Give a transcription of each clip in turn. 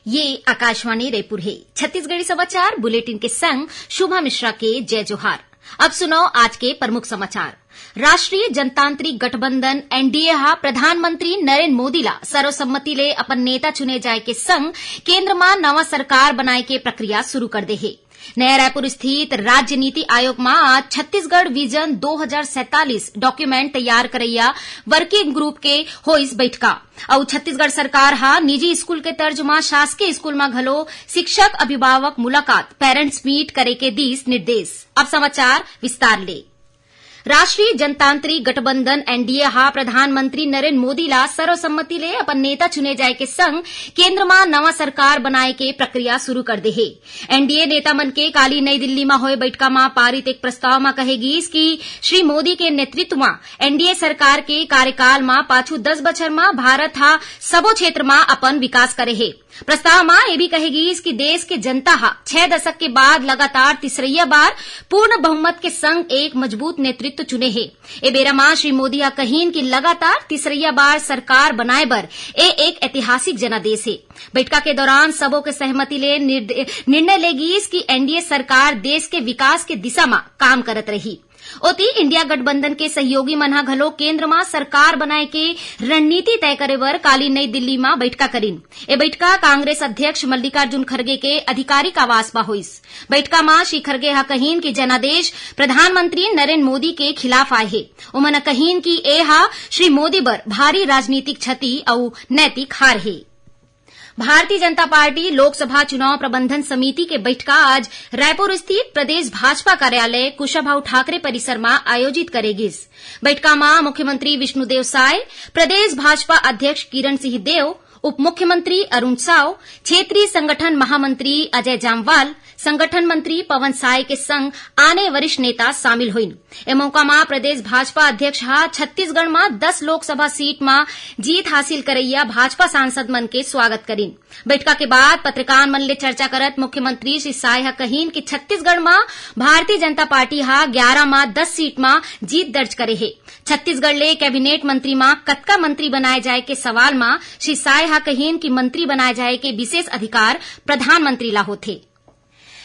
ये आकाशवाणी रायपुर है। छत्तीसगढ़ी समाचार बुलेटिन के संग शुभा मिश्रा के जय जोहार। अब सुनो आज के प्रमुख समाचार। राष्ट्रीय जनतांत्रिक गठबंधन एनडीए हा प्रधानमंत्री नरेंद्र मोदी ला सर्वसम्मति ले अपन नेता चुने जाए के संग केंद्र में नवा सरकार बनाए के प्रक्रिया शुरू कर दे है। नया रायपुर स्थित राज्य नीति आयोग में आज छत्तीसगढ़ विजन 2047 डॉक्यूमेंट तैयार करैया वर्किंग ग्रुप के होइस बैठका और छत्तीसगढ़ सरकार हा निजी स्कूल के तर्ज में शासकीय स्कूल में घलो शिक्षक अभिभावक मुलाकात पेरेंट्स मीट करे के दिस निर्देश। अब समाचार विस्तार ले। राष्ट्रीय जनतांत्रिक गठबंधन एनडीए हा प्रधानमंत्री नरेंद्र मोदी ला सर्वसम्मति ले अपन नेता चुने जाए के संग केंद्र में नवा सरकार बनाए के प्रक्रिया शुरू कर दे है। एनडीए नेता मन के काली नई दिल्ली में होए बैठका में पारित एक प्रस्ताव में कहेगी कि श्री मोदी के नेतृत्व में एनडीए सरकार के कार्यकाल में पाछू 10 बछर में भारत हा सबो क्षेत्र में अपन विकास करे है। प्रस्ताव में ये भी कहेगी कि देश के जनता हा 6 दशक के बाद लगातार तीसरिया बार पूर्ण बहुमत के संग एक मजबूत नेतृत्व चुने है। ए बेरा में श्री मोदी हा कहीन की लगातार तीसरिया बार सरकार बनाए बर एक ऐतिहासिक जनादेश है। बैठका के दौरान सबों के सहमति ले निर्णय लेगी कि एनडीए सरकार देश के विकास के दिशा में काम करत रही। ओती इंडिया गठबंधन के सहयोगी मन हा घलो केंद्र में सरकार बनाए के रणनीति तय करे बर काली नई दिल्ली में बैठका करीन। ए बैठका कांग्रेस अध्यक्ष मल्लिकार्जुन खड़गे के आधिकारिक आवास में होइस। बैठका में श्री खड़गे हा कहीन की जनादेश प्रधानमंत्री नरेंद्र मोदी के खिलाफ आए है। उमन कहीन की ए हा श्री मोदी बर भारी राजनीतिक क्षति और नैतिक हार है। भारतीय जनता पार्टी लोकसभा चुनाव प्रबंधन समिति के बैठका आज रायपुर स्थित प्रदेश भाजपा कार्यालय कुशाभाऊ ठाकरे परिसर में आयोजित करेगी। बैठका में मुख्यमंत्री विष्णुदेव साय, प्रदेश भाजपा अध्यक्ष किरण सिंह देव, उप मुख्यमंत्री अरुण साव, क्षेत्रीय संगठन महामंत्री अजय जामवाल, संगठन मंत्री पवन साय के संग आने वरिष्ठ नेता शामिल हुईन। ए मौका में प्रदेश भाजपा अध्यक्ष हा छत्तीसगढ़ में 10 लोकसभा सीट में जीत हासिल करैया भाजपा सांसद मन के स्वागत करीन। बैठका के बाद पत्रकार मन ले चर्चा करत मुख्यमंत्री श्री साय हा कहीन कि छत्तीसगढ़ में भारतीय जनता पार्टी हा 11 में 10 सीट में जीत दर्ज करे है। छत्तीसगढ़ ले कैबिनेट मंत्री में कतका मंत्री बनाए जाए के सवाल में श्री साय हा कहीन कि मंत्री बनाए जाए के विशेष अधिकार प्रधानमंत्री ला होथे।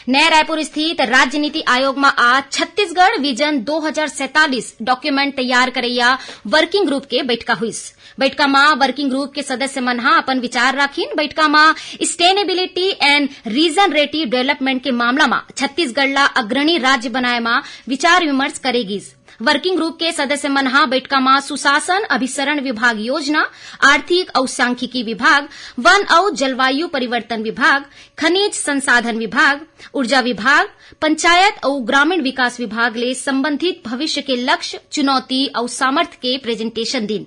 नया रायपुर स्थित राज्य नीति आयोग में आज छत्तीसगढ़ विजन 2047 डॉक्यूमेंट तैयार करैया वर्किंग ग्रुप के बैठका हुईस। बैठका में वर्किंग ग्रुप के सदस्य मन हा अपन विचार राखिन। बैठका में सस्टेनेबिलिटी एंड रीजनरेटिव डेवलपमेंट के मामला में छत्तीसगढ़ ला अग्रणी राज्य बनाए में विचार विमर्श करेगी। वर्किंग ग्रुप के सदस्य मन हा बैठका में सुशासन अभिसरण विभाग योजना, आर्थिक और सांख्यिकी विभाग, वन और जलवायु परिवर्तन विभाग, खनिज संसाधन विभाग, ऊर्जा विभाग, पंचायत और ग्रामीण विकास विभाग ले संबंधित भविष्य के लक्ष्य, चुनौती और सामर्थ्य के प्रेजेंटेशन दिन।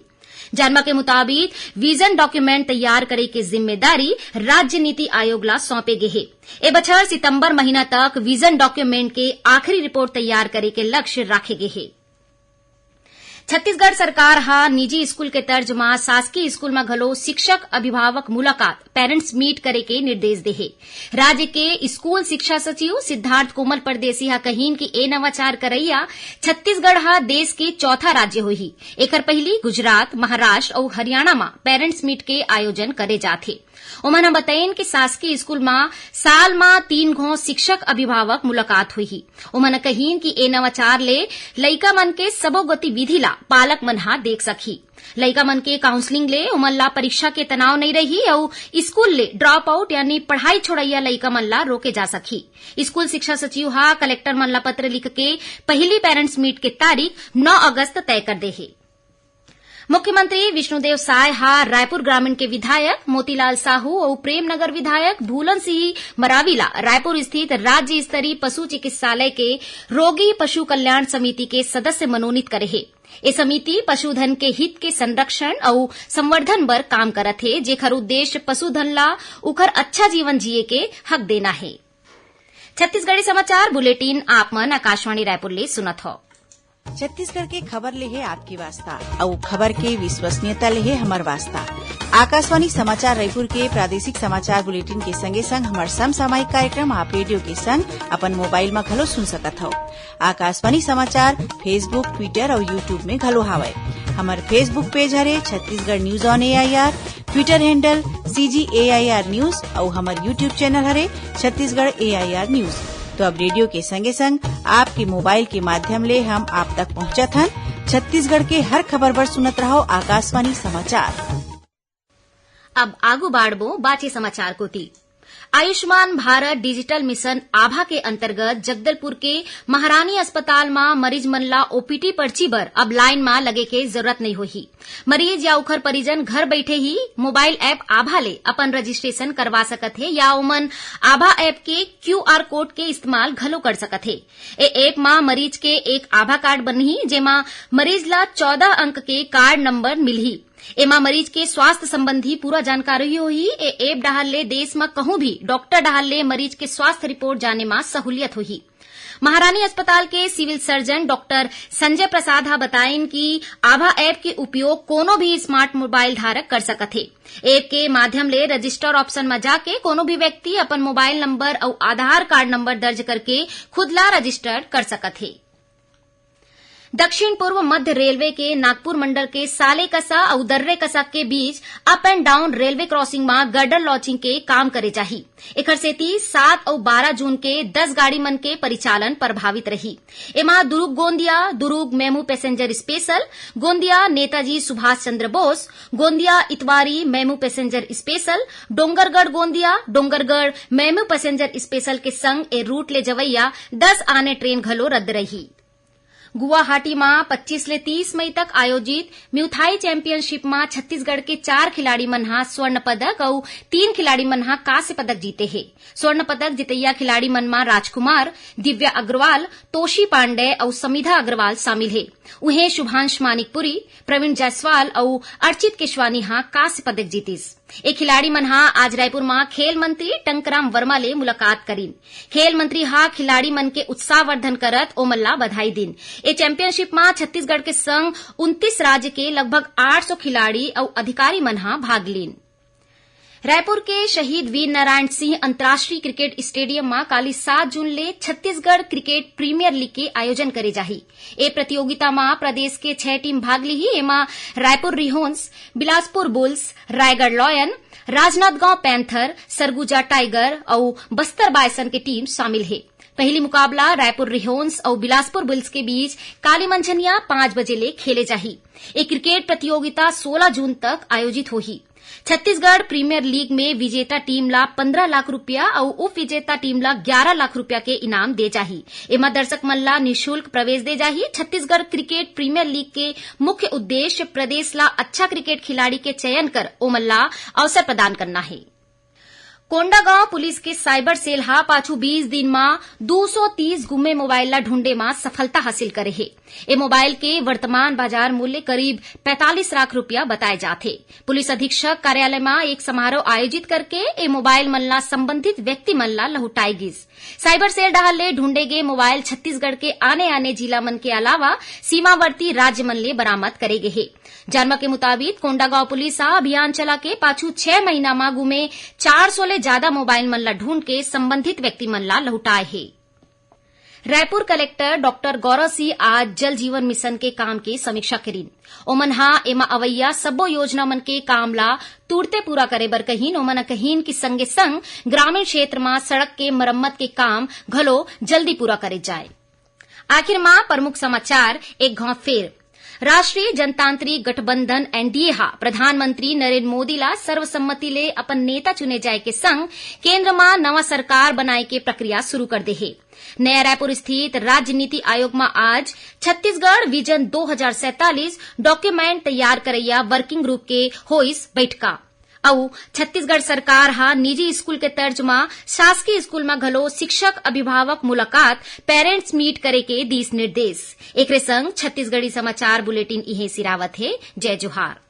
जानवा के मुताबिक विजन डॉक्यूमेंट तैयार करे के जिम्मेदारी राज्य नीति आयोग ला सौंपे गे है। ए बछर सितंबर महीना तक विजन डॉक्यूमेंट के आखिरी रिपोर्ट तैयार करे के लक्ष्य राखे गे है। छत्तीसगढ़ सरकार हा निजी स्कूल के तर्ज में शासकीय स्कूल में घलो शिक्षक अभिभावक मुलाकात पेरेंट्स मीट करे के निर्देश दे है। राज्य के स्कूल शिक्षा सचिव सिद्धार्थ कोमल परदेसी हा कहीन की ए नवाचार करैया छत्तीसगढ़ हा देश के चौथा राज्य होही। एकर पहली गुजरात, महाराष्ट्र और हरियाणा में पेरेंट्स मीट के आयोजन करे जाथे। उन्होंने बताइन कि शासकीय स्कूल में साल में 3 घो शिक्षक अभिभावक मुलाकात हुई। उन्होंने कहीन कि ए नवाचार ले लइका मन के सबो गतिविधि ला पालक मन हा देख सकी। लइका मन के काउंसलिंग ले उमन ला परीक्षा के तनाव नहीं रही और स्कूल ले ड्रॉप आउट यानी पढ़ाई छोड़ैया लइका मन ला रोके जा सकी। स्कूल शिक्षा सचिव हा कलेक्टर मन ला पत्र लिख के पहली पेरेंट्स मीट के तारीख 9 अगस्त तय कर दे है। मुख्यमंत्री विष्णुदेव साय हा रायपुर ग्रामीण के विधायक मोतीलाल साहू और प्रेमनगर विधायक भूलन सिंह मरावीला रायपुर स्थित राज्य स्तरीय पशु चिकित्सालय के रोगी पशु कल्याण समिति के सदस्य मनोनीत करे है। ये समिति पशुधन के हित के संरक्षण और संवर्धन बर काम करत है, जेकर उद्देश्य पशुधन ला उखर अच्छा जीवन जिए के हक देना है। छत्तीसगढ़ी समाचार बुलेटिन आप मन आकाशवाणी रायपुर ले सुनत हो। छत्तीसगढ़ के खबर ले है आपकी वास्ता और खबर के विश्वसनीयता ले है हमार वास्ता। आकाशवाणी समाचार रायपुर के प्रादेशिक समाचार बुलेटिन के संगे संग हमार समसामयिक कार्यक्रम आप रेडियो के संग अपन मोबाइल में घलो सुन सकत हो। आकाशवाणी समाचार फेसबुक, ट्विटर और यूट्यूब में घलो हावय। हमार फेसबुक पेज हरे Chhattisgarh news on AIR, Twitter handle CGAIR news और हमार यूट्यूब चैनल हरे छत्तीसगढ़ AIR न्यूज। तो अब रेडियो के संगे संग आपके मोबाइल के माध्यम ले हम आप तक पहुंचत हन। छत्तीसगढ़ के हर खबर पर सुनत रहो आकाशवाणी समाचार। अब आगू बाढ़बो बाचे समाचार कोती। आयुष्मान भारत डिजिटल मिशन आभा के अंतर्गत जगदलपुर के महारानी अस्पताल में मरीज मन ला OPT पर्ची बर अब लाइन में लगे के जरूरत नहीं होही। मरीज या ओखर परिजन घर बैठे ही मोबाइल ऐप आभा ले अपन रजिस्ट्रेशन करवा सकत है या ओमन आभा ऐप के QR कोड के इस्तेमाल घलो कर सकत है। ए ऐप में मरीज के एक आभा कार्ड बनही जेमा मरीज ला 14 अंक के कार्ड नंबर मिलही। एमा मरीज के स्वास्थ्य संबंधी पूरा जानकारी होही। ए ऐप डाहर ले देश में कहूं भी डॉक्टर डाहर ले मरीज के स्वास्थ्य रिपोर्ट जाने में सहूलियत होही। महारानी अस्पताल के CIBIL surgeon doctor Sanjay Prasad हा बताइन कि आभा ऐप के उपयोग कोनो भी स्मार्ट मोबाइल धारक कर सकत है। ऐप के माध्यम ले रजिस्टर ऑप्शन में जाके कोनो भी व्यक्ति अपन मोबाइल नंबर और आधार कार्ड नंबर दर्ज करके खुद ला रजिस्टर कर सकत है। दक्षिण पूर्व मध्य रेलवे के नागपुर मंडल के सालेकसा और दर्रेकसा के बीच up and down railway crossing में गर्डर लॉन्चिंग के काम करे जाही। एकर सेती 7 और 12 जून के 10 गाड़ी मन के परिचालन प्रभावित रही। एमा Durg Gondia Durg MEMU passenger special, Gondia Netaji Subhash Chandra Bose, Gondia Itwari MEMU passenger special, Dongargarh Gondia Dongargarh MEMU passenger special के संग ए रूट ले जवैया 10 आने ट्रेन घलो रद्द रही। गुवाहाटी में 25 से 30 मई तक आयोजित म्यूथाई चैंपियनशिप में छत्तीसगढ़ के 4 खिलाड़ी मन हा स्वर्ण पदक और 3 खिलाड़ी मन हा कांस्य पदक जीते हैं। स्वर्ण पदक जितैया खिलाड़ी मन में राजकुमार, दिव्या अग्रवाल, तोशी पांडे और समिधा अग्रवाल शामिल है। उन्हें शुभांश मानिकपुरी, प्रवीण जायसवाल और अर्चित केशवानी हा कांस्य पदक जीतीस। ए खिलाड़ी मन हा आज रायपुर में खेल मंत्री टंकराम वर्मा ले मुलाकात करीन। खेल मंत्री हा खिलाड़ी मन के उत्साहवर्धन करत ओमन ला बधाई दिन। ए चैंपियनशिप में छत्तीसगढ़ के संग 29 राज्य के लगभग 800 खिलाड़ी और अधिकारी मन हा भाग लीन। रायपुर के शहीद वीर नारायण सिंह अंतर्राष्ट्रीय क्रिकेट स्टेडियम में काली 7 जून ले छत्तीसगढ़ क्रिकेट प्रीमियर लीग के आयोजन करे जाही। ए प्रतियोगिता में प्रदेश के 6 टीम भाग ली। एमा Raipur Rhinos, Bilaspur Bulls, Raigarh Lion, Rajnandgaon Panther, Surguja Tiger और बस्तर बायसन के टीम शामिल है। पहली मुकाबला रायपुर रिहोन्स और बिलासपुर बुल्स के बीच काली मंझनिया 5 बजे ले खेले जाही। ए क्रिकेट प्रतियोगिता 16 जून तक आयोजित होही। छत्तीसगढ़ प्रीमियर लीग में विजेता टीम ला 15 लाख रुपया और उप विजेता टीम ला 11 लाख रुपया के इनाम दे जाही। एमा दर्शक मन ला निःशुल्क प्रवेश दे जाही। छत्तीसगढ़ क्रिकेट प्रीमियर लीग के मुख्य उद्देश्य प्रदेश ला अच्छा क्रिकेट खिलाड़ी के चयन कर ओमन ला अवसर प्रदान करना है। कोंडागांव पुलिस के साइबर सेल हा पाछू 20 दिन में 230 गुमे मोबाइल ला ढूंढे में सफलता हासिल करे है। ए मोबाइल के वर्तमान बाजार मूल्य करीब 45 लाख रुपया बताए जाते। पुलिस अधीक्षक कार्यालय में एक समारोह आयोजित करके ए मोबाइल मन ला संबंधित व्यक्ति मन ला लहुटाई गिस। साइबर सेल डाहर ले ढूंढे गए मोबाइल छत्तीसगढ़ के आने जिला मन के अलावा सीमावर्ती राज्य मन ले बरामद करे गए है। जानवा के मुताबिक कोंडागांव पुलिस अभियान चला के पाछू 6 महीना में गुमे 400 ले ज्यादा मोबाइल मन ला ढूंढ के संबंधित व्यक्ति मन ला लहुटाए है। रायपुर कलेक्टर डॉक्टर गौरव सिंह आज जल जीवन मिशन के काम के समीक्षा करीन। ओमन हा एमा अवैया सब्बो योजना मन के काम ला तुरते पूरा करे बर कहीन। ओमन कहीन कि संगे संग ग्रामीण क्षेत्र में सड़क के मरम्मत के काम घलो जल्दी पूरा करे जाए। आखिर में प्रमुख समाचार एक घाव फेर। राष्ट्रीय जनतांत्रिक गठबंधन NDA हा प्रधानमंत्री नरेंद्र मोदी ला सर्वसम्मति ले अपन नेता चुने जाए के संग केंद्र में नवा सरकार बनाए के प्रक्रिया शुरू कर दे है। नया रायपुर स्थित राज्य नीति आयोग में आज छत्तीसगढ़ विजन 2047 डॉक्यूमेंट तैयार करैया वर्किंग ग्रुप के होइस बैठका। और छत्तीसगढ़ सरकार हा निजी स्कूल के तर्ज में शासकीय स्कूल में घलो शिक्षक अभिभावक मुलाकात पेरेंट्स मीट करे के दिस निर्देश। एकरे संग छत्तीसगढ़ी समाचार बुलेटिन इहे सिरावत है। जय जोहार।